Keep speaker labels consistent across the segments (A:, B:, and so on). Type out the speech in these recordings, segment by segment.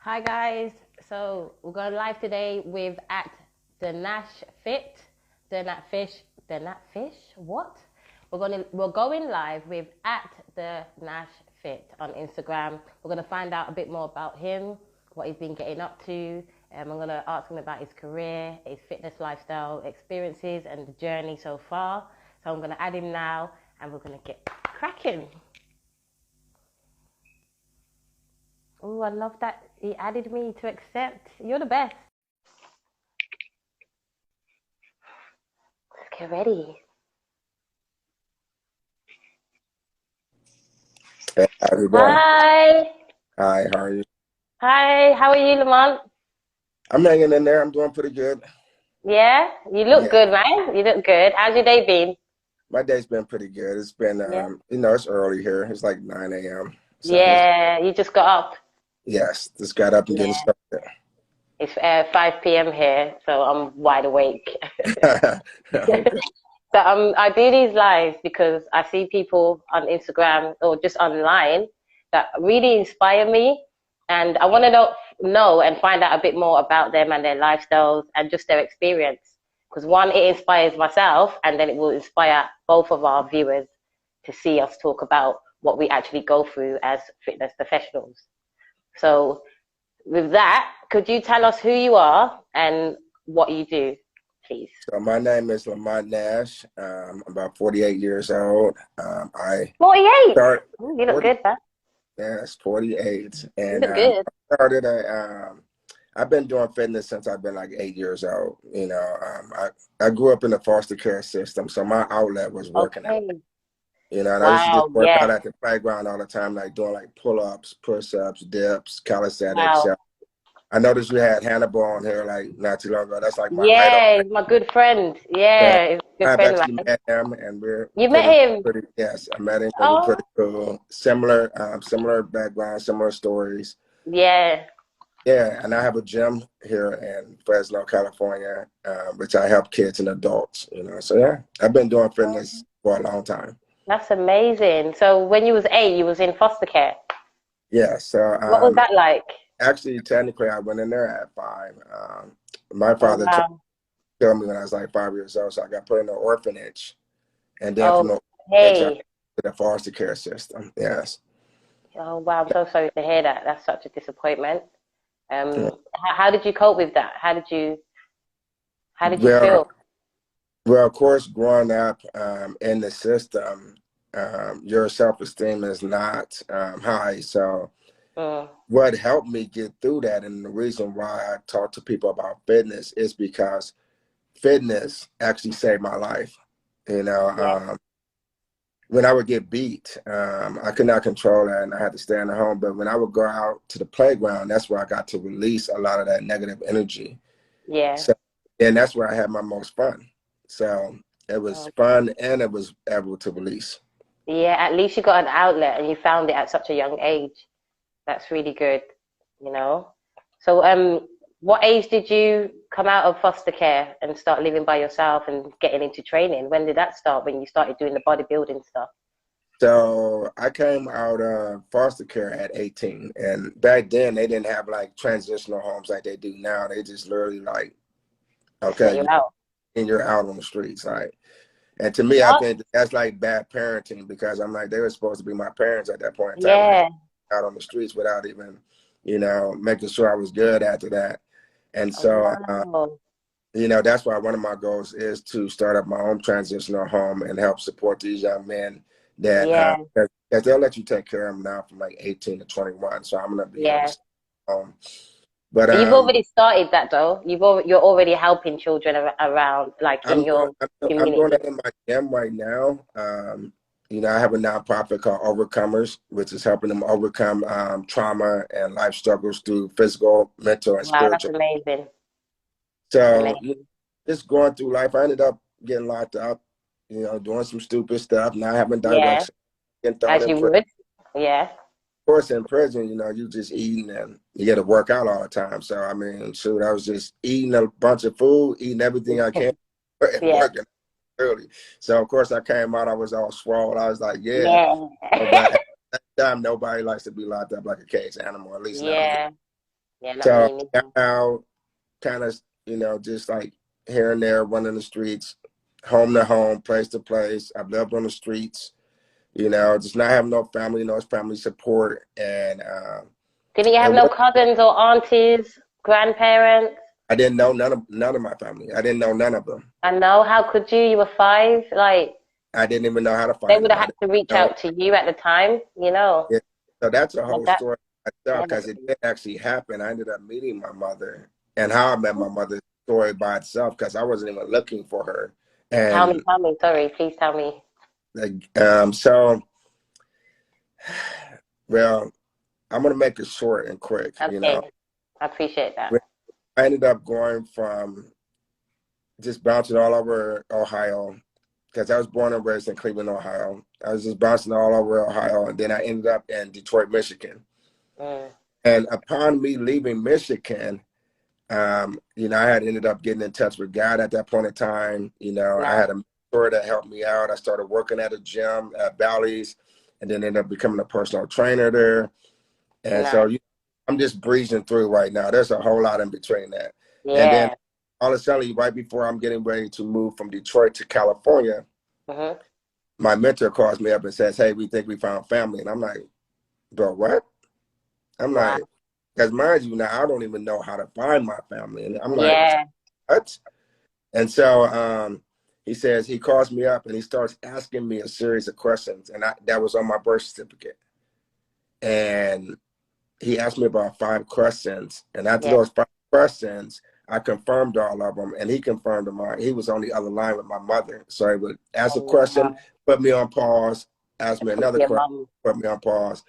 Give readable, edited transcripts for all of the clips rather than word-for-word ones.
A: Hi guys, so we're going live today with at the Nash Fit, the Nat Fish, the Nat Fish. What? We're going live with at the Nash Fit on Instagram. We're gonna find out a bit more about him, what he's been getting up to. I'm gonna ask him about his career, his fitness lifestyle experiences, and the journey so far. So I'm gonna add him now, and we're gonna get cracking. Oh, I love that he added me to accept. You're the best. Let's get ready.
B: Hey, how's it going?
A: Hi.
B: Hi, how are you?
A: Hi. How are you, Lamont?
B: I'm hanging in there. I'm doing pretty good.
A: Yeah, you look
B: Yeah,
A: good, man. You look good. How's your day been?
B: my day's been pretty good. It's been,
A: Yeah.
B: it's early here. It's like 9 a.m. So
A: Yeah, you just got up.
B: yes, just got up and getting
A: Yeah.
B: started.
A: It's 5 p.m. here, so I'm wide awake.
B: Okay.
A: So I do these lives because I see people on Instagram or just online that really inspire me, and I want to know and find out a bit more about them and their lifestyles and just their experience. Because one, it inspires myself, and then it will inspire both of our viewers to see us talk about what we actually go through as fitness professionals. So, with that, could you tell us who you are and what you do, please?
B: So my name is Lamont Nash. I'm about 48 years old. I
A: 48.
B: start
A: You look
B: 40,
A: good, man.
B: yes, 48.
A: You
B: And
A: look good.
B: I've been doing fitness since I've been like 8 years old. I grew up in the foster care system, so my outlet was working out.
A: Okay.
B: And I used to just
A: Wow.
B: work
A: Yeah.
B: out at the playground all the time, like doing like pull-ups, push-ups, dips, calisthenics.
A: Wow.
B: I noticed you had Hannibal on here like not too long ago. That's like my idol.
A: Yeah, he's my good friend.
B: Yeah,
A: Yeah, he's a good
B: I've
A: friend of
B: actually
A: mine.
B: met him, and we're
A: You met
B: pretty,
A: him?
B: pretty. Yes, I met him, and we're
A: Oh,
B: pretty cool. Similar background, similar stories.
A: yeah.
B: Yeah, and I have a gym here in Fresno, California, which I help kids and adults. So yeah, I've been doing fitness for a long time.
A: That's amazing. So when you was 8, you was in foster care.
B: Yeah, so
A: What was that like?
B: actually, technically, I went in there at 5. My
A: Oh,
B: father tried
A: wow.
B: to kill me when I was like 5 years old, so I got put in an orphanage, and then from
A: Oh,
B: the orphanage, I
A: hey.
B: to the foster care system. Yes.
A: Oh, wow. I'm so sorry to hear that. That's such a disappointment.
B: Yeah.
A: How did you cope with that? How did you
B: Well,
A: feel?
B: well, of course, growing up in the system, your self-esteem is not high. So,
A: Mm,
B: what helped me get through that, and the reason why I talk to people about fitness is because fitness actually saved my life. You know,
A: yeah.
B: when I would get beat, I could not control that and I had to stay in the home. But when I would go out to the playground, that's where I got to release a lot of that negative energy.
A: Yeah.
B: So, and that's where I had my most fun. So it was
A: Oh,
B: fun and it was able to release.
A: yeah, at least you got an outlet and you found it at such a young age. That's really good, you know. So, what age did you come out of foster care and start living by yourself and getting into training? When did that start? When you started doing the bodybuilding stuff?
B: So I came out of foster care at 18. And back then they didn't have like transitional homes like they do now. They just literally like,
A: Just let
B: okay,
A: you out.
B: and you're out on the streets. Like, and to me, I
A: What?
B: think that's like bad parenting because I'm like, they were supposed to be my parents at that point in time. And they
A: Yeah.
B: out on the streets without even, making sure I was good after that. And
A: Oh,
B: so,
A: wow.
B: that's why one of my goals is to start up my own transitional home and help support these young men that,
A: Yeah.
B: that they'll let you take care of them now from like 18 to 21. So I'm going to be able to
A: Yeah.
B: stay home. But
A: You've already started that though. You're already helping children around, like in your
B: I'm doing
A: community.
B: that in my gym right now. I have a nonprofit called Overcomers, which is helping them overcome trauma and life struggles through physical, mental, and
A: Wow, that's
B: spiritual.
A: amazing. That's
B: So
A: amazing.
B: just going through life, I ended up getting locked up, doing some stupid stuff, not having
A: Yeah,
B: direction, getting thrown
A: as
B: in
A: you
B: prison.
A: would. Yeah.
B: Of course, in prison, you just eating and you got to work out all the time. So I mean, shoot, I was just eating a bunch of food, eating everything I can, and
A: Yeah.
B: working early. So of course, I came out, I was all swole. I was like, yeah,
A: Yeah.
B: but at that time, nobody likes to be locked up like a caged animal, at least not me.
A: Yeah. Yeah, not
B: So
A: me
B: got
A: neither.
B: out, kind of, just like here and there, running the streets, home to home, place to place. I've lived on the streets, just not having no family, no family support. And
A: Didn't you have
B: it
A: no
B: was,
A: cousins or aunties, grandparents?
B: I didn't know none of my family. I didn't know none of them.
A: I know. How could you? You were five. Like,
B: I didn't even know how to
A: they
B: find
A: would
B: them.
A: have
B: I
A: had
B: didn't
A: to reach
B: know.
A: out to you at the time, you know.
B: Yeah. So that's a
A: And
B: whole
A: that,
B: story myself, because it
A: definitely.
B: did actually happen. I ended up meeting my mother, and how I met my mother story by itself, because I wasn't even looking for her.
A: Tell me,
B: And
A: tell me. Sorry, please tell me.
B: like, so, well, I'm gonna make it short and quick.
A: Okay, I appreciate that.
B: I ended up going from just bouncing all over Ohio, because I was born and raised in Cleveland, Ohio. I was just bouncing all over Ohio, and then I ended up in Detroit, Michigan.
A: Mm,
B: And upon me leaving Michigan, I had ended up getting in touch with God at that point in time. I
A: nice,
B: had a mentor that helped me out. I started working at a gym at Bally's, and then ended up becoming a personal trainer there. And
A: nice.
B: so I'm just breezing through right now. There's a whole lot in between that. And then
A: Yeah.
B: all of a sudden, right before I'm getting ready to move from Detroit to California,
A: Mm-hmm.
B: my mentor calls me up and says, "Hey, we think we found family." And I'm like, "Bro, what?" I'm
A: Wow.
B: like, because mind you, now I don't even know how to find my family. And I'm like,
A: Yeah.
B: "What?" And so he says, he calls me up and he starts asking me a series of questions. And that was on my birth certificate. And he asked me about 5 questions. And after
A: Yeah.
B: those 5 questions, I confirmed all of them, and he confirmed them all. He was on the other line with my mother. So he would ask a
A: Oh,
B: question,
A: wow.
B: put me on pause, ask me
A: Talk to
B: another
A: your
B: question,
A: mom.
B: put me on pause.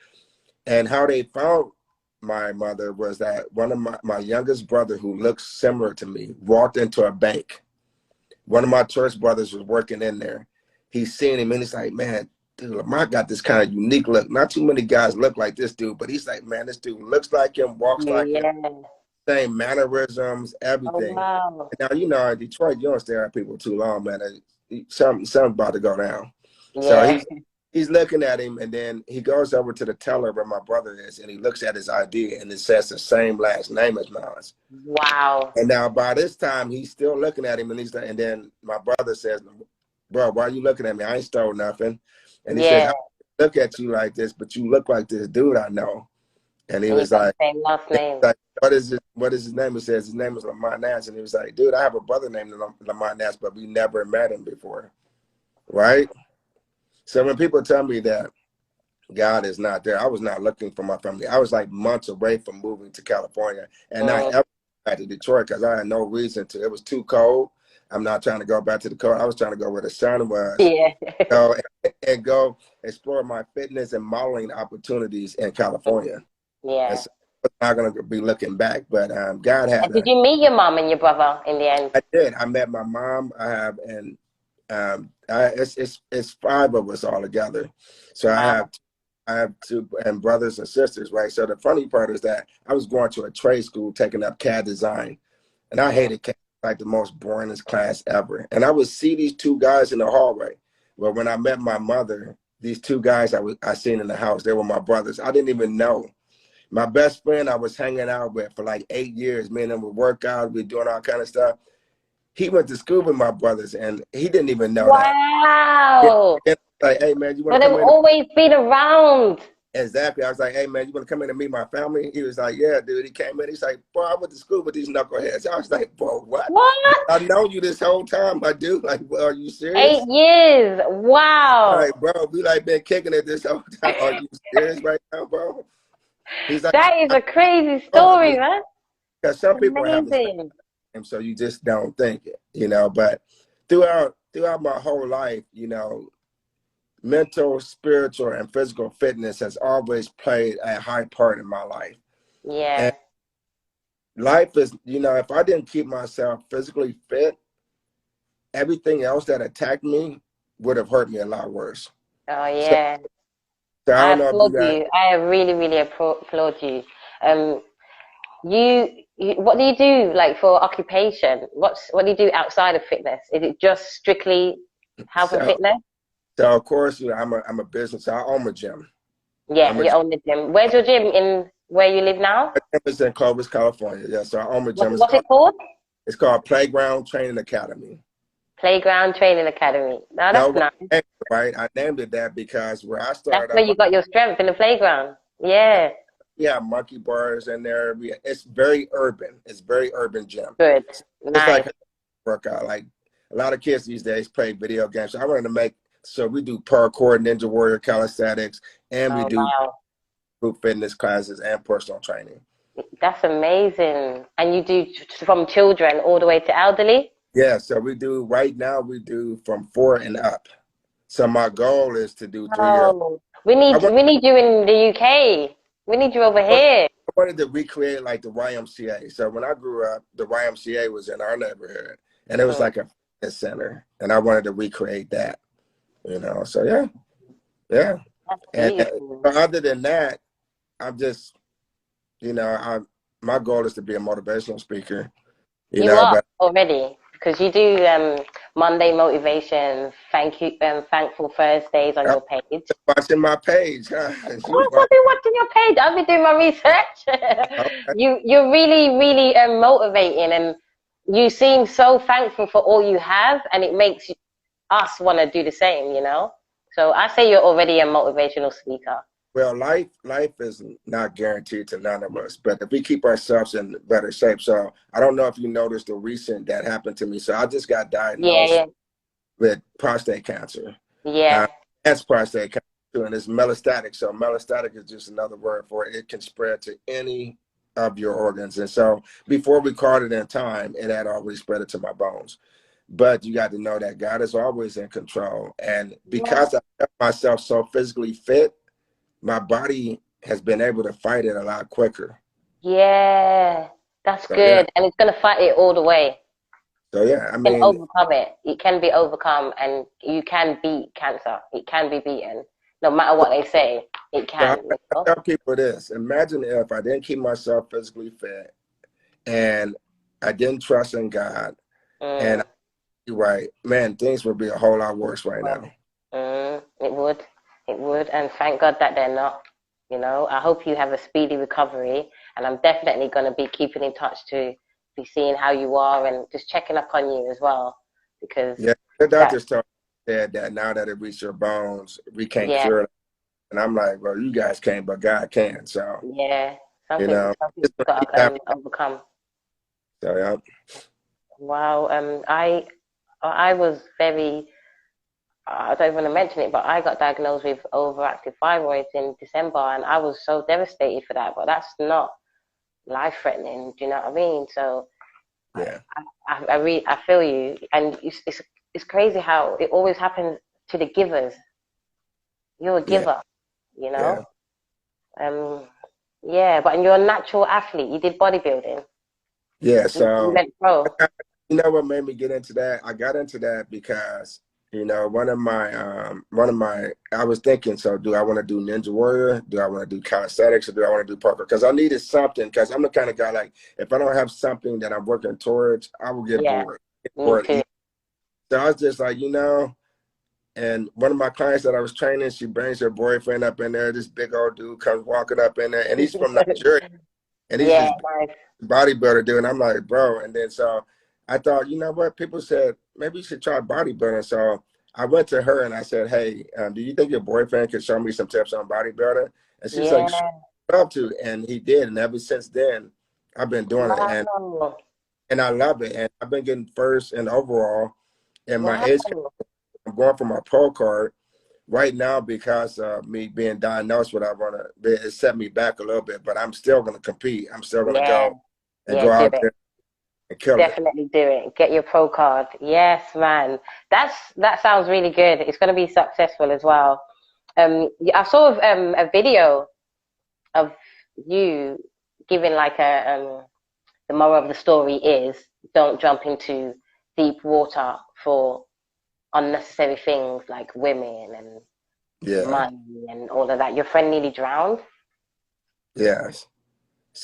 B: And how they found my mother was that one of my youngest brother, who looks similar to me, walked into a bank. One of my church brothers was working in there. He's seen him and he's like, "Man, dude, Lamar got this kind of unique look. Not too many guys look like this dude, but he's like, man, this dude looks like him, walks like him,
A: Yeah.
B: same mannerisms,
A: Oh,
B: everything."
A: wow.
B: Now, in Detroit, you don't stare at people too long, man. Something about to go down. So
A: Yeah.
B: he's looking at him, and then he goes over to the teller where my brother is, and he looks at his ID, and it says the same last name as mine.
A: Wow.
B: And now by this time, he's still looking at him, and and then my brother says, "Bro, why are you looking at me? I ain't stole nothing." And he says,
A: Yeah.
B: "I look at you like this, but you look like this dude I know." And he
A: And you
B: was
A: got the
B: like,
A: same last name.
B: "What is it? What is his name?" He says, "His name is Lamar Nash." And he was like, "Dude, I have a brother named Lamar Nash, but we never met him before." Right? So when people tell me that God is not there, I was not looking for my family. I was like months away from moving to California, and not
A: Mm,
B: ever back to Detroit, because I had no reason to. It was too cold. I'm not trying to go back to the cold. I was trying to go where the sun was,
A: yeah.
B: go and go explore my fitness and modeling opportunities in California. And
A: Yeah.
B: so I'm not going to be looking back, but God had
A: And did you meet your mom and your brother in the end?
B: I did. I met my mom. I have, and it's 5 of us all together. So
A: Wow.
B: I have 2 and brothers and sisters, right? So the funny part is that I was going to a trade school taking up CAD design, and I
A: Mm,
B: hated CAD, like the most boringest class ever. And I would see these 2 guys in the hallway. Well, when I met my mother, these 2 guys I seen in the house, they were my brothers. I didn't even know. My best friend I was hanging out with for like 8 years. Me and him would work out, we doing all kind of stuff. He went to school with my brothers, and he didn't even know that.
A: wow.
B: And like, "Hey man, you want
A: So
B: to
A: they've
B: come in?"
A: always been around.
B: Exactly. I was like, "Hey man, you want to come in and meet my family?" He was like, "Yeah, dude." He came in. He's like, "Bro, I went to school with these knuckleheads." I was like, "Bro, what?
A: What?
B: I know you this whole time, my dude. Like, well, are you
A: 8
B: serious?"
A: years.
B: I'm
A: Wow.
B: like, "Bro, we like been kicking it this whole time. Are you serious right now, bro?" He's like,
A: That is
B: "I
A: a crazy
B: know,
A: story, man.
B: because some people have the same
A: Amazing.
B: name, so you just don't think it. But throughout my whole life, mental, spiritual, and physical fitness has always played a high part in my life. And
A: Yeah.
B: life is, if I didn't keep myself physically fit, everything else that attacked me would have hurt me a lot worse.
A: Oh,
B: So,
A: yeah.
B: so I
A: I
B: don't know if you
A: applaud
B: got,
A: you. I really, really applaud you. Um, what do you do like for occupation? What do you do outside of fitness? Is it just strictly health and
B: so,
A: fitness?
B: so of course, I'm a business, so I own a gym.
A: Yeah,
B: I'm a
A: you
B: gym.
A: own the gym. Where's your gym in? Where you live now?
B: My gym is in Clovis, California. Yeah, so our own gym is
A: What's it called?
B: it's called Playground Training Academy.
A: Playground Training Academy. No, that's
B: No,
A: nice.
B: right? I named it that because where I
A: That's
B: started
A: where
B: out,
A: you got your strength, in the playground. Yeah.
B: we have monkey bars in there. It's very urban. It's very urban gym.
A: Good.
B: It's
A: Nice.
B: like a workout. Like a lot of kids these days play video games. So I wanted to make so we do parkour, ninja warrior, calisthenics, and we
A: Oh,
B: do
A: wow.
B: group fitness classes and personal training.
A: That's amazing. And you do from children all the way to elderly?
B: Yeah, so we do right now we do from 4 and up. So my goal is to do 3 year.
A: Oh,
B: I
A: we need you in the UK. We need you over
B: I
A: here.
B: wanted to recreate like the YMCA. So when I grew up, the YMCA was in our neighborhood, and it was
A: Mm,
B: like a fitness center, and I wanted to recreate that. So yeah, yeah.
A: that's
B: And
A: beautiful.
B: other than that, I'm just, I my goal is to be a motivational speaker.
A: You are
B: But
A: already because you do Monday motivation, thankful Thursdays on
B: I'm
A: your page.
B: watching my page. Huh?
A: Of course, I've been watching your page. I've been doing my research.
B: Okay.
A: You're really, really motivating, and you seem so thankful for all you have, and it makes us want to do the same. So I say you're already a motivational speaker.
B: Well, life is not guaranteed to none of us, but if we keep ourselves in better shape. So I don't know if you noticed the recent that happened to me. So I just got diagnosed
A: Yeah,
B: with prostate cancer. Uh,
A: yeah,
B: that's prostate cancer, and it's metastatic. So metastatic is just another word for it. It can spread to any of your organs. And so before we caught it in time, it had already spread it to my bones. But you got to know that God is always in control. And
A: yeah,
B: because I kept myself so physically fit, my body has been able to fight it a lot quicker.
A: yeah. That's
B: So yeah,
A: good, and it's gonna fight it all the way.
B: so yeah. I
A: Can
B: mean,
A: overcome it. It can be overcome, and you can beat cancer. It can be beaten, no matter what they say. It
B: so
A: can.
B: I tell people this: imagine if I didn't keep myself physically fit, and I didn't trust in God, and
A: Mm,
B: you're right, man, things would be a whole lot worse right now.
A: it would. It would, and thank God that they're not. I hope you have a speedy recovery, and I'm definitely going to be keeping in touch to be seeing how you are and just checking up on you as well, because
B: Yeah, the
A: that,
B: doctors said that now that it reached your bones, we can't
A: yeah,
B: cure it. And I'm like, well, you guys can't, but God can. So,
A: yeah,
B: you know,
A: something
B: just
A: you've
B: gonna
A: got
B: keep
A: to
B: happening.
A: overcome.
B: So, yeah.
A: Wow. I was very, I don't want to mention it, but I got diagnosed with overactive thyroids in December, and I was so devastated for that. But that's not life threatening. Do you know what I mean? So I,
B: Yeah.
A: I feel you, and it's crazy how it always happens to the givers. You're a
B: Yeah.
A: giver, you
B: Yeah.
A: know. Um, yeah, but you're a natural athlete. You did bodybuilding.
B: Yeah.
A: You
B: So,
A: went pro.
B: you know what made me get into that? I got into that because, I was thinking, so do I want to do Ninja Warrior? Do I want to do calisthenics or do I want to do parkour? Because I needed something, because I'm the kind of guy, like, if I don't have something that I'm working towards, I will get
A: Yeah,
B: bored.
A: me too.
B: So I was just like, and one of my clients that I was training, she brings her boyfriend up in there. This big old dude comes walking up in there, and he's from Nigeria, and he's
A: Yeah,
B: this
A: nice.
B: bodybuilder dude. And I'm like, bro. And then so I thought, you know what? People said maybe you should try bodybuilding. So I went to her and I said, hey, do you think your boyfriend could show me some tips on bodybuilding? And she's like, sure,
A: Yeah.
B: I'd love to. And he did. And ever since then, I've been doing it, and
A: Wow.
B: I love it. And I've been getting first and overall in my
A: Wow.
B: age. I'm going for my pro card right now because of me being diagnosed with, it set me back a little bit, but I'm still going to compete. I'm still going to
A: Yeah.
B: go and
A: Yeah,
B: go
A: do
B: out
A: it.
B: there and kill it.
A: Definitely do it. Get your pro card. Yes, man. That sounds really good. It's going to be successful as well. I saw a video of you giving like the moral of the story is don't jump into deep water for unnecessary things like women and
B: Yeah.
A: money and all of that. Your friend nearly drowned.
B: Yes.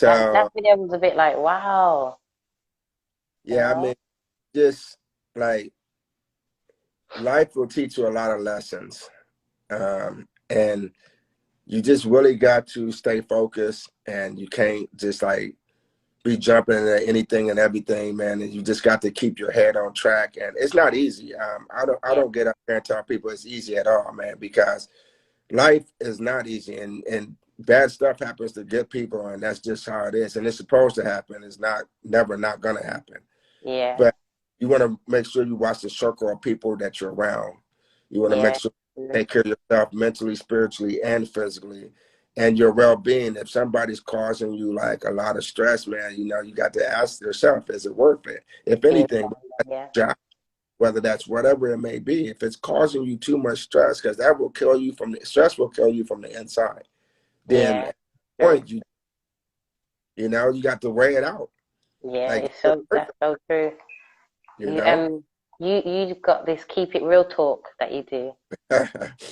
A: That
B: So,
A: video was a bit like, wow, you
B: yeah, I
A: know?
B: mean, just like life will teach you a lot of lessons. And you just really got to stay focused, and you can't just like be jumping into anything and everything, man. And you just got to keep your head on track. And it's not easy. I
A: Yeah,
B: don't get up there and tell people it's easy at all, man, because life is not easy, and bad stuff happens to good people, and that's just how it is. And it's supposed to happen. It's not never not gonna happen.
A: yeah,
B: But you want to make sure you watch the circle of people that you're around. You want to make
A: yeah,
B: sure you take care of yourself mentally, spiritually, and physically, and your well-being. If somebody's causing you like a lot of stress, man, you know, you got to ask yourself, is it worth it? If
A: yeah,
B: anything,
A: yeah,
B: whether that's whatever it may be, if it's causing you too much stress, because that will kill you from the stress will kill you from the inside. Then
A: yeah.
B: at the
A: True.
B: point you know, you got to weigh it out.
A: Yeah,
B: Like,
A: it's so that's so true.
B: you
A: You
B: know.
A: you got this keep it real talk that you do.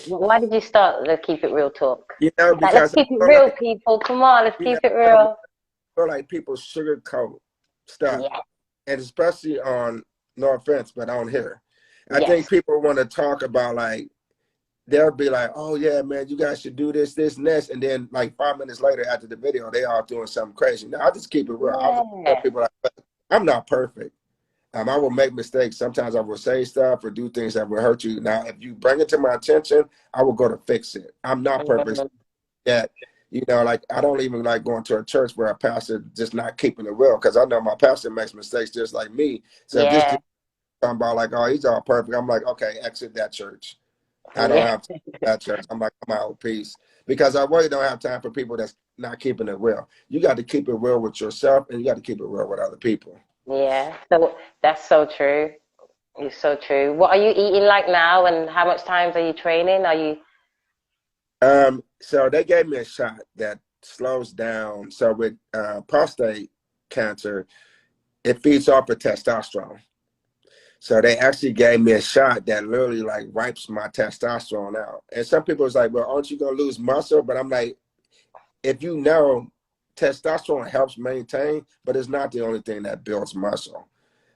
A: Why did you start the keep it real talk?
B: You know,
A: It's like let's
B: because
A: keep it
B: I feel
A: real,
B: like,
A: people. Come on, let's
B: you know,
A: keep it real.
B: feel like people sugarcoat stuff,
A: Yeah,
B: and especially on, no offense, but on here, I think
A: yes,
B: people want to talk about like, they'll be like, oh yeah, man, you guys should do this, this, and this, and then like 5 minutes later after the video, they all doing something crazy. Now I just keep it real. I just tell
A: yeah,
B: people like, I'm not perfect. I will make mistakes. Sometimes I will say stuff or do things that will hurt you. Now, if you bring it to my attention, I will go to fix it. I'm not perfect.
A: mhm,
B: That, you know, like I don't even like going to a church where a pastor just not keeping it real, because I know my pastor makes mistakes just like me. So if this
A: yeah,
B: dude talking about like, oh, he's all perfect, I'm like, okay, exit that church. I don't
A: yeah,
B: have time for that church. I'm like, I'm out, peace, because I really don't have time for people that's not keeping it real. You got to keep it real with yourself, and you got to keep it real with other people.
A: yeah. So that's so true. It's so true. What are you eating like now, and how much times are you training? Are you?
B: So they gave me a shot that slows down. So with prostate cancer, it feeds off of testosterone. So they actually gave me a shot that literally like wipes my testosterone out. And some people was like, well, aren't you gonna lose muscle? But I'm like, if you know, testosterone helps maintain, but it's not the only thing that builds muscle.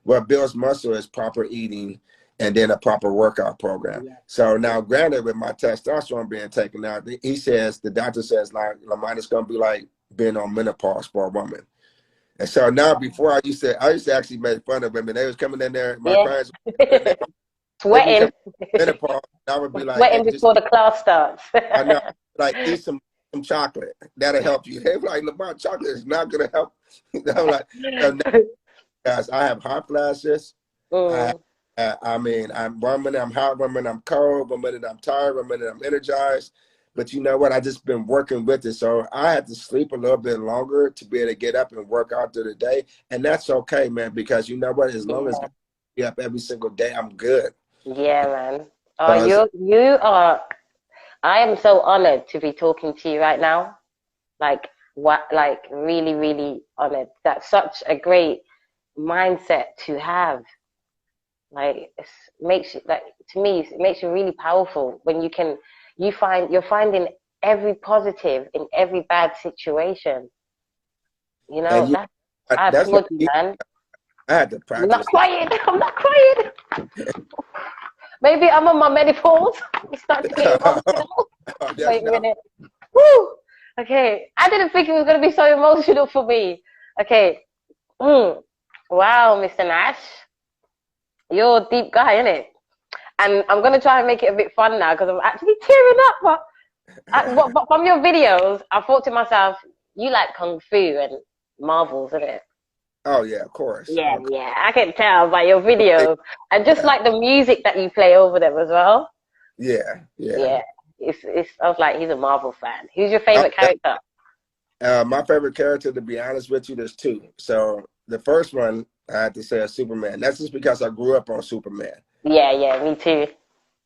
B: What builds muscle is proper eating and then a proper workout program.
A: Yeah,
B: So now, granted, with my testosterone being taken out, he says, the doctor says, like, Lamont, it's going to be like being on menopause for a woman. And so now, before I used to actually make fun of women. They was coming in there, my
A: yeah.
B: clients would come in there, they'd be
A: Sweating,
B: coming menopause. And I would be like, hey,
A: sweating
B: just,
A: before the class starts.
B: I know, like, eat some chocolate. That'll help you. They were like, Lamont, chocolate is not going to help. I'm like, so now, guys, I have hot flashes. I,
A: Mm,
B: I mean, I'm one minute I'm hot, one minute I'm cold, one minute I'm tired, one minute I'm energized. But you know what? I just been working with it, so I had to sleep a little bit longer to be able to get up and work out through the day, and that's okay, man. Because you know what? As long as I
A: yeah,
B: get up every single day, I'm good.
A: yeah, man. Oh,
B: Because
A: you are. I am so honored to be talking to you right now. Like what? Like really, really honored. That's such a great mindset to have. Like it makes you like to me, it makes you really powerful when you can. You're finding every positive in every bad situation. You
B: and
A: know
B: you,
A: that I
B: that's not
A: applaud you,
B: easy.
A: man.
B: I had to
A: I'm not
B: practice that.
A: crying. I'm not crying. Maybe I'm on my menopause. I'm starting to get emotional.
B: That's
A: Wait a
B: not.
A: minute. Woo! Okay. I didn't think it was going to be so emotional for me. Okay. Mm. Wow, Mr. Nash. You're a deep guy, innit? And I'm going to try and make it a bit fun now because I'm actually tearing up. But from your videos, I thought to myself, you like Kung Fu and Marvels, innit?
B: Oh yeah, of course.
A: Yeah,
B: Of
A: yeah. I can tell by your
B: course.
A: videos. And just
B: Yeah,
A: like the music that you play over them as well.
B: yeah, yeah.
A: Yeah. I was like, he's a Marvel fan. Who's your favorite character?
B: My favorite character, to be honest with you, there's two. So the first one, I had to say is Superman. That's just because I grew up on Superman.
A: Yeah, yeah, me too.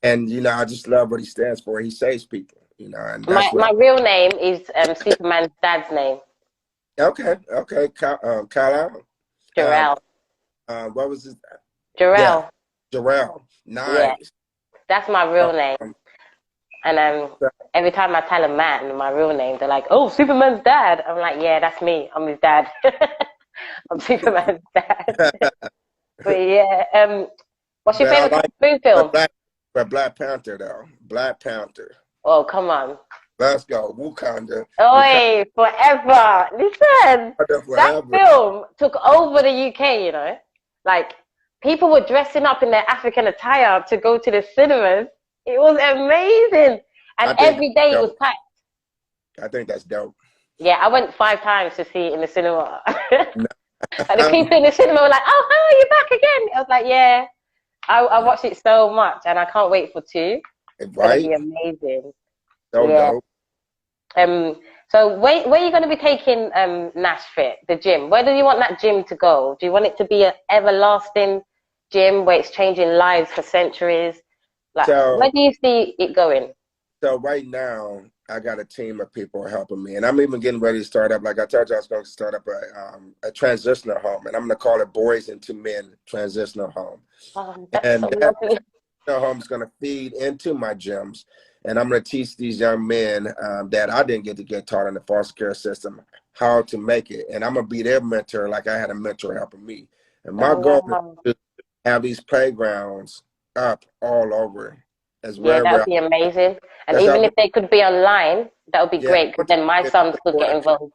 B: And, you know, I just love what he stands for. He saves people, you know, and
A: My
B: that's what
A: my real name is Superman's dad's name,
B: okay, okay. Kyle, um,
A: Jarrell.
B: what was his, yeah,
A: Jarrell.
B: Jarrell.
A: Yeah,
B: Nice.
A: that's my real name.
B: Um,
A: And every time I tell a man my real name, they're like, "Oh, Superman's dad." I'm like, "Yeah, that's me. I'm his dad. I'm Superman's dad." But yeah, what's your
B: but I
A: favorite
B: like,
A: kung fu
B: but
A: film?
B: Black Panther, though. Black Panther.
A: Oh, come on.
B: Let's go. Wakanda. Wakanda
A: Oi, forever. Listen, that
B: forever.
A: film took over the UK, you know? Like, people were dressing up in their African attire to go to the cinemas. It was amazing. And
B: I think
A: every day it was
B: dope.
A: packed.
B: I think that's dope.
A: Yeah, I went 5 times to see it in the cinema.
B: No.
A: And the people in the cinema were like, "Oh, how are you back again?" I was like, "Yeah, I watched it so much, and I can't wait for two. It's gonna
B: Right?
A: be amazing."
B: So
A: Yeah.
B: dope.
A: So where are you gonna be taking Nash Fit, the gym? Where do you want that gym to go? Do you want it to be an everlasting gym where it's changing lives for centuries? Like, where
B: So
A: do you see it going?
B: so right now I got a team of people helping me, and I'm even getting ready to start up. Like I told you, I was going to start up a transitional home, and I'm going to call it Boys into Men Transitional Home.
A: Oh, that's so
B: And that
A: lovely.
B: home is going to feed into my gyms, and I'm going to teach these young men that I didn't get to get taught in the foster care system how to make it, and I'm going to be their mentor like I had a mentor helping me. And my
A: Oh
B: goal is
A: wow.
B: to have these playgrounds up all over, as
A: Yeah, that would
B: wherever.
A: be amazing. And
B: That's how.
A: even if they could be online, that would be
B: Yeah,
A: great because then my sons could get involved.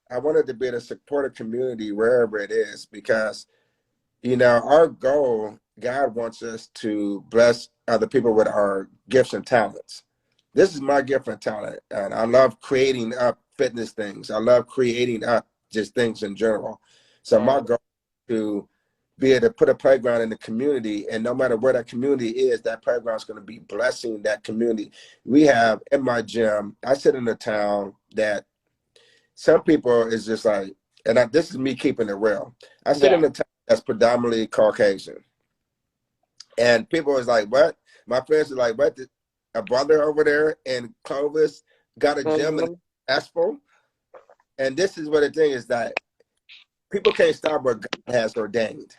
B: I wanted to be in a supportive community wherever it is because our goal, God wants us to bless other people with our gifts and talents. This is my gift and talent, and I love creating up fitness things. I love creating up just things in general. So my
A: Mm.
B: goal is to be able to put a playground in the community, and no matter where that community is, that playground is going to be blessing that community. We have in my gym, I sit in a town that some people is just like, and this is me keeping it real. I sit
A: Yeah.
B: in a town that's predominantly Caucasian, and people is like, "What?" My friends are like, "What? A brother over there in Clovis got a gym in
A: Hmm.
B: Expo?" And this is what the thing is that people can't stop what God has ordained.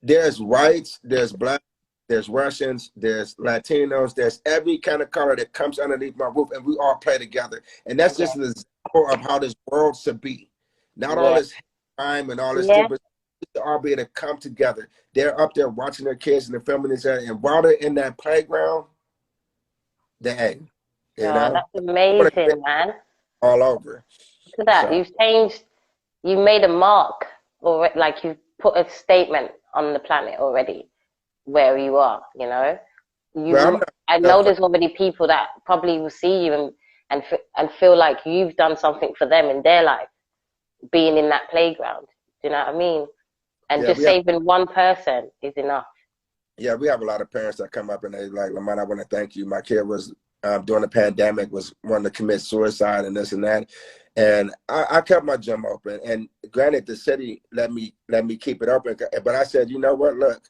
B: There's whites, there's black, there's Russians, there's Latinos, there's every kind of color that comes underneath my roof, and we all play together. And that's
A: Yeah.
B: just an example of how this world should be. Not all
A: Yeah.
B: this crime and all this
A: Yeah.
B: stupid, to all be able to come together. They're up there watching their kids and they're filming this, and while they're in that playground, they, you
A: Oh,
B: know,
A: that's
B: I want to
A: amazing, man.
B: all over.
A: Look at that.
B: So
A: You've changed, you made a mark, or like you've put a statement on the planet already where you are, you know?
B: well, I'm
A: You,
B: not
A: I
B: enough
A: know
B: for
A: there's already people that probably will see you and feel like you've done something for them in their life, being in that playground. Do you know what I mean? And
B: yeah,
A: just saving one person is enough.
B: we have a lot of parents that come up and they like, Lamont, I want to thank you. My kid was during the pandemic was wanting to commit suicide and this and that, and I kept my gym open. And granted, the city let me keep it open, but I said, you know what? Look,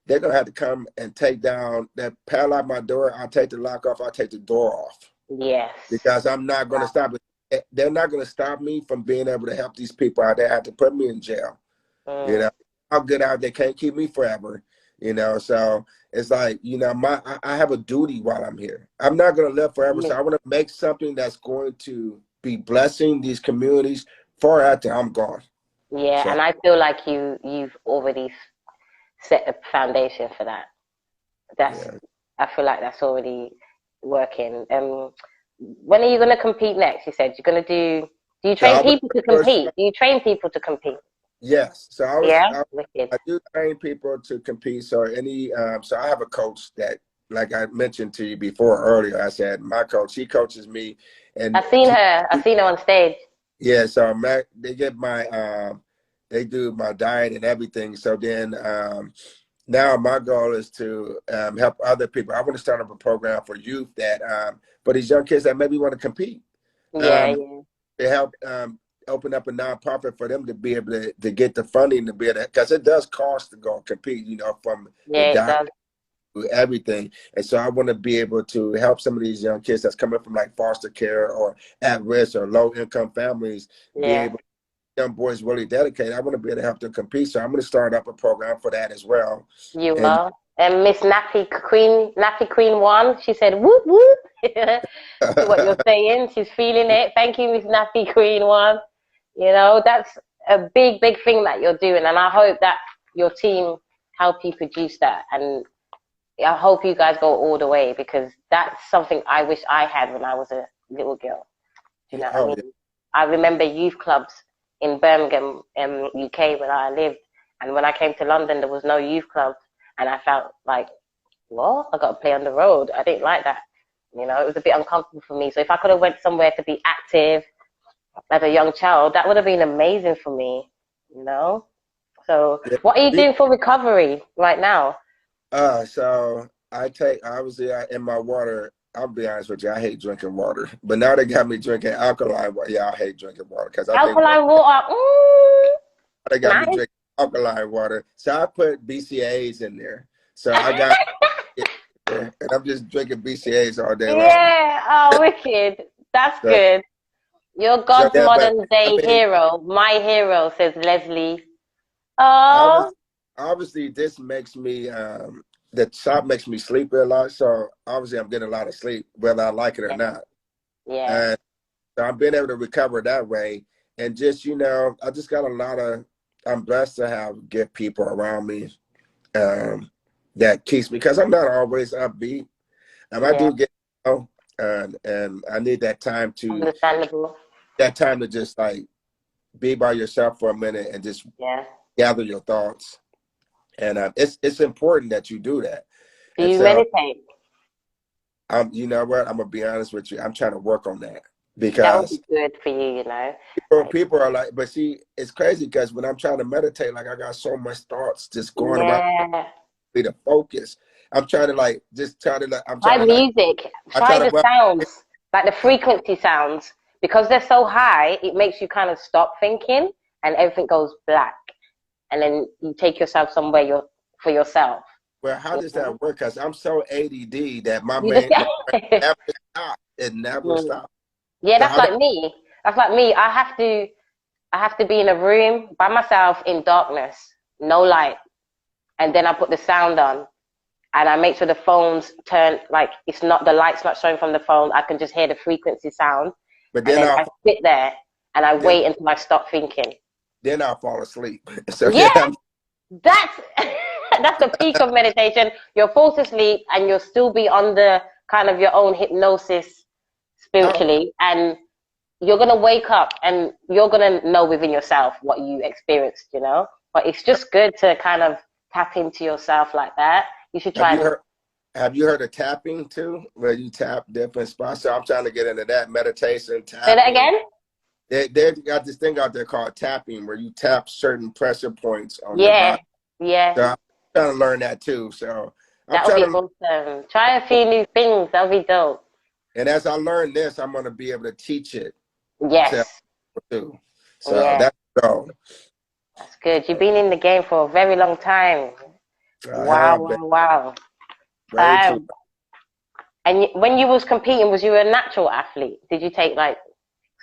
B: they're gonna have to come and take down that padlock my door. I'll take the lock off. I'll take the door off
A: Yes.
B: because I'm not going to stop it. They're not going to stop me from being able to help these people out. They have to put me in jail. You
A: Mm.
B: know, I'll get out. They can't keep me forever. So it's like, I have a duty while I'm here. I'm not going to live forever.
A: Yeah.
B: So I want to make something that's going to be blessing these communities far after I'm gone.
A: Yeah,
B: So
A: and I feel like you've already set the foundation for that. That's
B: yeah.
A: I feel like that's already working. When are you going to compete next? You said you're going to do. Do you
B: So
A: train
B: I was
A: people to
B: first.
A: compete? Do you train people to compete?
B: Yes. So
A: Yeah, wicked.
B: I do train people to compete. So so I have a coach that, like I mentioned to you before earlier, I said my coach, he coaches me, and
A: I've seen her. I've seen her on stage.
B: yeah. So they get they do my diet and everything. So then now my goal is to help other people. I want to start up a program for youth that for these young kids that maybe want to compete.
A: Yeah,
B: Um,
A: yeah,
B: to help open up a nonprofit for them to be able to get the funding to be able to, because it does cost to go compete, from the
A: yeah. It
B: diet
A: does.
B: to everything. And so I want to be able to help some of these young kids that's coming from like foster care or at risk or low income families be
A: Yeah,
B: able, young boys really dedicated. I want to be able to help them compete. So I'm going to start up a program for that as well.
A: you
B: And
A: are. And Miss Nappy Queen won. She said, "Whoop whoop." See what you're saying? She's feeling it. Thank you, Miss Nappy Queen one. That's a big, big thing that you're doing, and I hope that your team help you produce that. And I hope you guys go all the way, because that's something I wish I had when I was a little girl. Do you know what I
B: Oh,
A: mean?
B: yeah.
A: I remember youth clubs in Birmingham, UK, where I lived. And when I came to London, there was no youth clubs. And I felt like, what? I got to play on the road. I didn't like that. You know, it was a bit uncomfortable for me. So if I could have went somewhere to be active as a young child, that would have been amazing for me, you know? So
B: Yeah.
A: what are you doing for recovery right now?
B: So I take, obviously, in my water, I'll be honest with you, I hate drinking water. But now they got me drinking alkaline water. Yeah, I hate drinking water because I think
A: Alkaline water.
B: they got me
A: Nice.
B: drinking alkaline water. So I put BCAAs in there. So I got it there, and I'm just drinking BCAAs all day long.
A: Yeah. Oh, wicked. That's
B: So,
A: good. You're
B: so
A: God's
B: yeah, but
A: modern
B: I
A: day
B: mean,
A: hero. My hero, says Leslie.
B: obviously,
A: Oh,
B: obviously this makes me the shop makes me sleep a lot. So obviously I'm getting a lot of sleep, whether I like it or
A: yeah.
B: not.
A: Yeah.
B: And so I've been able to recover that way. And just, I just got a lot of, I'm blessed to have good people around me that keeps me, because I'm not always upbeat. I
A: Yeah.
B: do get, and I need
A: Understandable.
B: that time to just like be by yourself for a minute and just
A: Yeah.
B: gather your thoughts. And it's important that you do that.
A: Do
B: And
A: you
B: so,
A: meditate?
B: you know what? I'm gonna be honest with you. I'm trying to work on that
A: That would
B: because
A: be good for you, you know. Like,
B: people are like, but see, it's crazy because when I'm trying to meditate, like I got so much thoughts just going around
A: yeah.
B: me to focus. I'm trying to like just try to like I'm trying
A: Try
B: to like
A: music.
B: I try
A: Try
B: to
A: the sounds, like the frequency sounds, because they're so high. It makes you kind of stop thinking, and everything goes black. And then you take yourself somewhere for yourself.
B: well, how
A: You
B: does
A: know?
B: that work? Because I'm so ADD that
A: You just
B: my brain never stops. It never
A: Mm.
B: stops.
A: Yeah,
B: So
A: that's
B: how do
A: like me. That's like me. I have to be in a room by myself in darkness, no light, and then I put the sound on, and I make sure the phone's turned, like it's not, the light's not showing from the phone. I can just hear the frequency sound,
B: but
A: and then I sit there and I
B: then
A: wait until I stop thinking.
B: I'll fall asleep. So
A: Yeah,
B: yeah,
A: that's that's the peak of meditation. You'll fall asleep and you'll still be under kind of your own hypnosis
B: oh,
A: spiritually, and you're gonna wake up and you're gonna know within yourself what you experienced, you know. But it's just good to kind of tap into yourself like that. You should
B: have
A: try
B: you
A: and
B: heard have you heard of tapping too, where you tap different spots? So I'm trying to get into that meditation,
A: say that
B: tapping.
A: again.
B: They got this thing out there called tapping, where you tap certain pressure points on your
A: Yeah,
B: body.
A: yeah,
B: So I'm trying to learn that too. So I'm
A: that would
B: trying
A: be
B: to,
A: awesome. Try a few new things. That'll be dope.
B: and as I learn this, I'm going to be able to teach it to
A: Yes,
B: too. So
A: yeah,
B: that's the goal.
A: that's good. You've been in the game for a very long time.
B: I
A: Wow,
B: have been
A: wow, wow.
B: way too.
A: And when you was competing, was you a natural athlete? Did you take like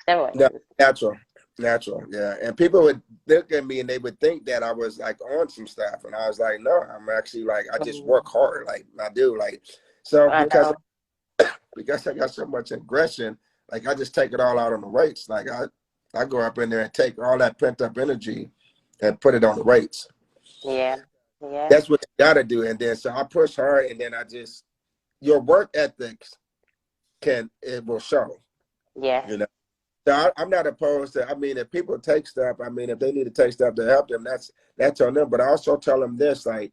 A: steroids?
B: No, natural, natural, yeah. And people would look at me and they would think that I was like on some stuff, and I was like, no, I'm actually like I just
A: Mm,
B: work hard, like I do, like so
A: I know.
B: because I got so much aggression, like I just take it all out on the weights. Like I go up in there and take all that pent up energy and put it on the weights.
A: Yeah, yeah,
B: That's what you gotta do. And then so I push hard, and then I just your work ethics it will show,
A: yeah,
B: you know. So I'm not opposed to. I mean, if people take stuff, I mean, if they need to take stuff to help them, that's on them. But I also tell them this: like,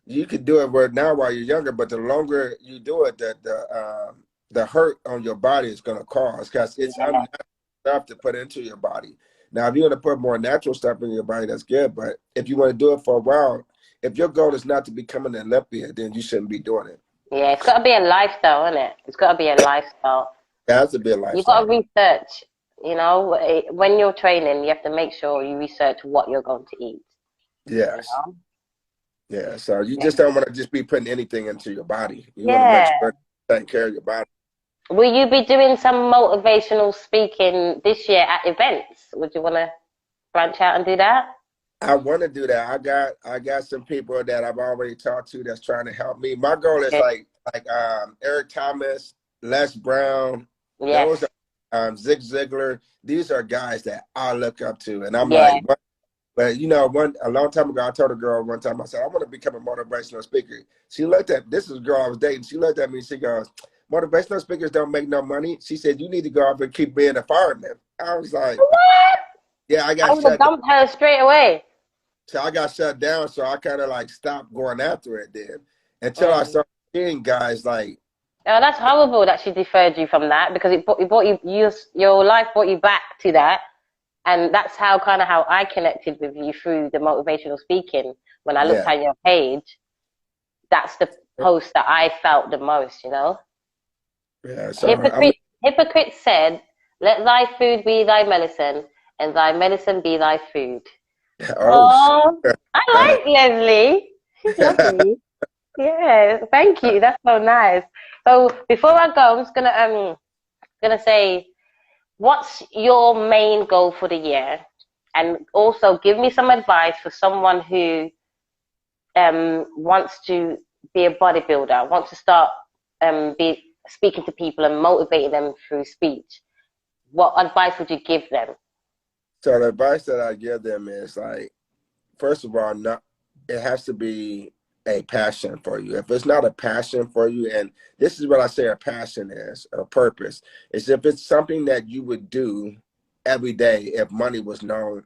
B: you can do it right now while you're younger, but the longer you do it, the hurt on your body is going to cause, because it's
A: yeah,
B: unnatural stuff to put into your body. Now, if you want to put more natural stuff in your body, that's good. But if you want to do it for a while, if your goal is not to become an Olympian, then you shouldn't be doing it.
A: yeah. It's got to be a lifestyle, isn't it? It's got to be a lifestyle.
B: It has to be a
A: You got to
B: lifestyle.
A: research. You know, when you're training, you have to make sure you research what you're going to eat. You
B: Yes.
A: know.
B: Yeah. So you
A: Yeah.
B: just don't want to just be putting anything into your body. You want to make
A: Yeah.
B: sure you're taking care of your body.
A: Will you be doing some motivational speaking this year at events? Would you want to branch out and do that?
B: I want to do that. I got some people that I've already talked to that's trying to help me. My goal is
A: Good.
B: like Eric Thomas, Les Brown, those
A: Yes.
B: are Zig Ziglar. These are guys that I look up to, and I'm
A: Yeah.
B: like, But you know, a long time ago, I told a girl one time, I said, I want to become a motivational speaker. She looked at, this is a girl I was dating. She looked at me and she goes, motivational speakers don't make no money. She said, you need to go off and keep being a fireman. I was like,
A: What?
B: yeah, I
A: I
B: got
A: would have
B: shut down.
A: dumped her straight away.
B: So I got shut down. So I kind of like stopped going after it then until I
A: Mm.
B: started seeing guys like,
A: Oh, that's horrible that she deferred you from that because it brought you, your life brought you back to that. And that's how kind of how I connected with you through the motivational speaking. When I looked
B: yeah,
A: at your page, that's the post that I felt the most, you know?
B: yeah. So I'm,
A: Hypocrite said, let thy food be thy medicine, and thy medicine be thy food.
B: oh,
A: Oh, I like Leslie. She's lovely. Yeah, thank you. That's so nice. So before I go, I'm just gonna say, what's your main goal for the year? And also give me some advice for someone who wants to be a bodybuilder, wants to start be speaking to people and motivating them through speech. What advice would you give them?
B: so the advice that I give them is like, first of all, not it has to be a passion for you. If it's not a passion for you, and this is what I say a passion is, a purpose, is if it's something that you would do every day if money was no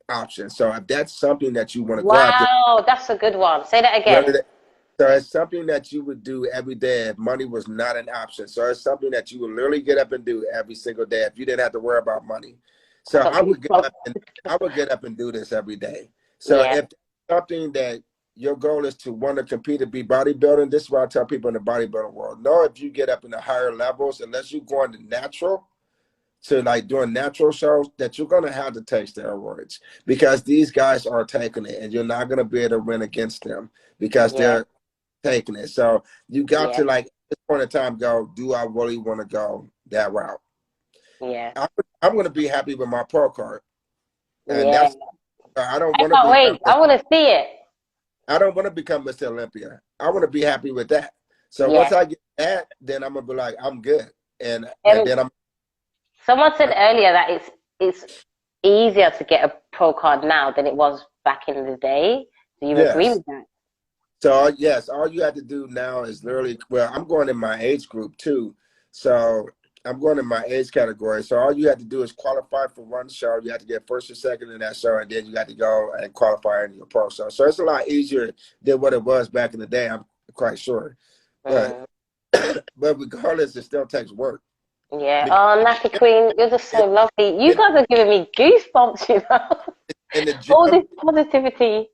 B: option. So if that's something that you want to go after,
A: Wow, that's a good one. Say that again.
B: whether so it's something that you would do every day if money was not an option. So it's something that you would literally get up and do every single day if you didn't have to worry about money.
A: I
B: So
A: got goosebumps.
B: I would get up and do this every day. So
A: Yeah,
B: if something that your goal is to want to compete and be bodybuilding, this is what I tell people in the bodybuilding world. Know if you get up in the higher levels, unless you go into natural, to like doing natural shows, that you're gonna have to take steroids because these guys are taking it and you're not gonna be able to win against them because
A: yeah,
B: they're taking it. So you got
A: yeah,
B: to like at this point in time go, do I really want to go that route?
A: yeah,
B: I, I'm going to be happy with my pro card, and
A: yeah.
B: that's I don't
A: I
B: want to
A: can't
B: become
A: wait. I want to see it.
B: I don't want to become Mr. Olympia. I want to be happy with that. So once
A: Yeah.
B: I get that, then I'm gonna be like I'm good, and
A: Um,
B: then I'm
A: someone said earlier that it's easier to get a pro card now than it was back in the day. Do you agree
B: yes.
A: with that?
B: So yes, all you have to do now is literally. Well, I'm going in my age group too, so I'm going in my age category. So all you have to do is qualify for one show. You have to get first or second in that show, and then you got to go and qualify in your pro show. So it's a lot easier than what it was back in the day. I'm quite sure, but
A: Mm,
B: but regardless, it still takes work.
A: yeah.
B: Because
A: Oh, Nappy Queen, you're just
B: in,
A: so lovely. You
B: in,
A: guys are giving me goosebumps, you know.
B: in the
A: All
B: gym,
A: this positivity.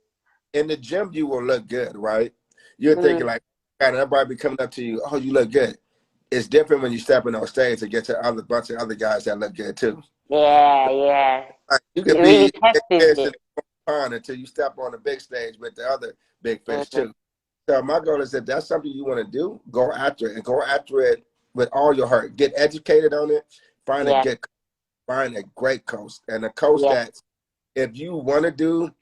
B: you will look good, right? You're thinking
A: Mm,
B: like, God, everybody be coming up to you, oh, you look good. It's different when you step in on stage and get to other bunch of other guys that look good too.
A: yeah, yeah.
B: Like, you
A: It
B: could
A: really
B: be big
A: tests
B: fish
A: you.
B: in the pond until you step on the big stage with the other big fish
A: Mm,
B: too. So my goal is that that's something you want to do, go after it and go after it with all your heart. Get educated on it. Find a
A: yeah,
B: good, find a great coach and a coach
A: yeah,
B: that if you want to do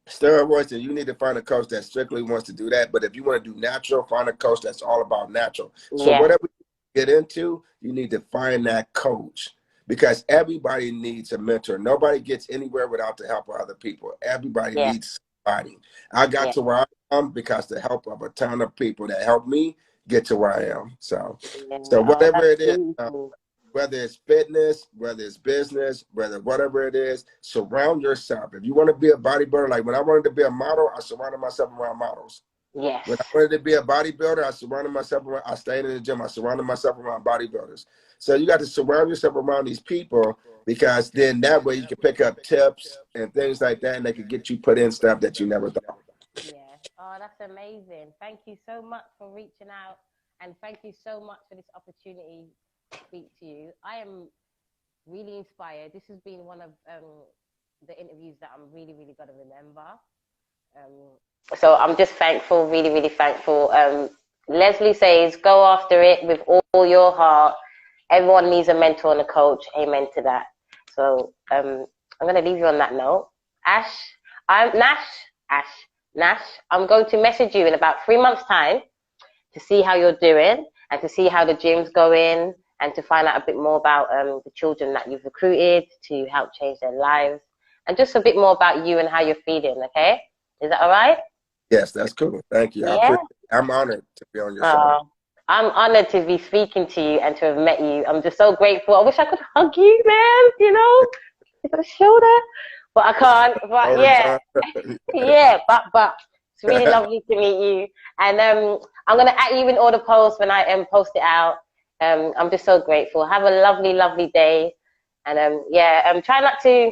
B: steroids, and you need to find a coach that strictly wants to do that. But if you want to do natural, find a coach that's all about natural. So
A: yeah,
B: whatever you get into, you need to find that coach because everybody needs a mentor. Nobody gets anywhere without the help of other people. Everybody
A: yeah,
B: needs somebody. I got
A: yeah,
B: to where I am because the help of a ton of people that helped me get to where I am.
A: yeah.
B: So
A: Oh,
B: whatever
A: that's
B: it is,
A: beautiful.
B: whether it's fitness, whether it's business, whether whatever it is, surround yourself. If you want to be a bodybuilder, like when I wanted to be a model, I surrounded myself around models.
A: Yes.
B: When I wanted to be a bodybuilder, I surrounded myself around, I stayed in the gym, I surrounded myself around bodybuilders. So you got to surround yourself around these people because then that way you can pick up tips and things like that and they can get you put in stuff that you never thought.
A: Yeah. Oh, that's amazing. Thank you so much for reaching out and thank you so much for this opportunity to speak to you. I am really inspired. This has been one of the interviews that I'm really, really going to remember. So I'm just thankful, really, really thankful. Leslie says, go after it with all your heart. Everyone needs a mentor and a coach. Amen to that. So I'm going to leave you on that note. Ash, Ash, Nash, I'm going to message you in about 3 months' time to see how you're doing and to see how the gym's going and to find out a bit more about the children that you've recruited to help change their lives and just a bit more about you and how you're feeling. Okay, is that all right?
B: Yes, that's cool. Thank you. I
A: Yeah.
B: appreciate it. I'm honored to be on your show.
A: Uh, I'm honored to be speaking to you and to have met you. I'm just so grateful. I wish I could hug you, man. You know, give a shoulder, but I can't. But
B: All the
A: yeah,
B: time.
A: yeah. But it's really lovely to meet you. And I'm gonna at you in all the posts when I post it out. I'm just so grateful. Have a lovely, lovely day. And yeah, try not to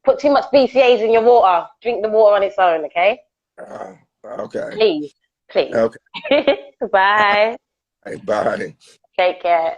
A: put too much BCAs in your water. Drink the water on its own, okay?
B: Okay.
A: Please, please.
B: Okay.
A: Bye.
B: Bye.
A: Take care.